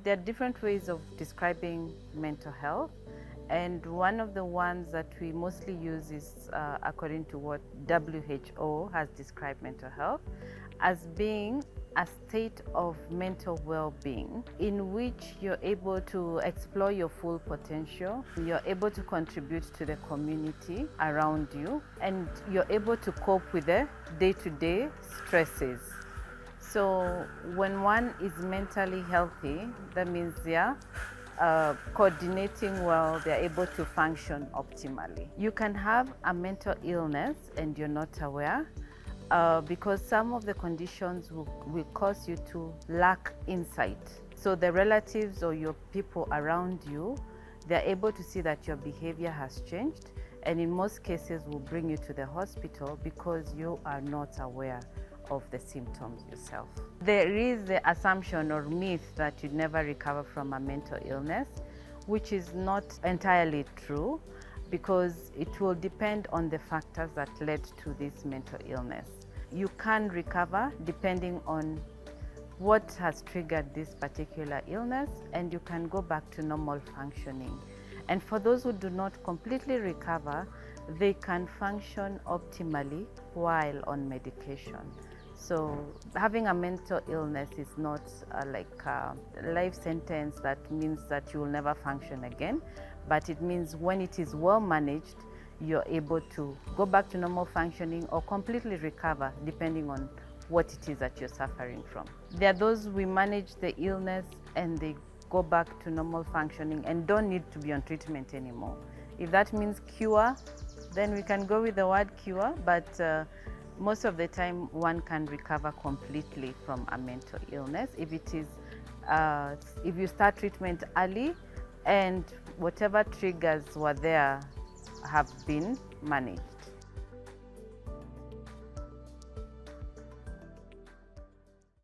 There are different ways of describing mental health, and one of the ones that we mostly use is according to what WHO has described mental health as being a state of mental well-being in which you're able to explore your full potential, you're able to contribute to the community around you, and you're able to cope with the day-to-day stresses. So when one is mentally healthy, that means they're coordinating well, they're able to function optimally. You can have a mental illness and you're not aware because some of the conditions will cause you to lack insight. So the relatives or your people around you, they're able to see that your behavior has changed, and in most cases will bring you to the hospital because you are not aware of the symptoms yourself. There is the assumption or myth that you'd never recover from a mental illness, which is not entirely true because it will depend on the factors that led to this mental illness. You can recover depending on what has triggered this particular illness, and you can go back to normal functioning. And for those who do not completely recover, they can function optimally while on medication. So having a mental illness is not like a life sentence that means that you will never function again, but it means when it is well managed, you're able to go back to normal functioning or completely recover depending on what it is that you're suffering from. There are those we manage the illness and they go back to normal functioning and don't need to be on treatment anymore. If that means cure, then we can go with the word cure, but most of the time one can recover completely from a mental illness if it is if you start treatment early and whatever triggers were there have been managed.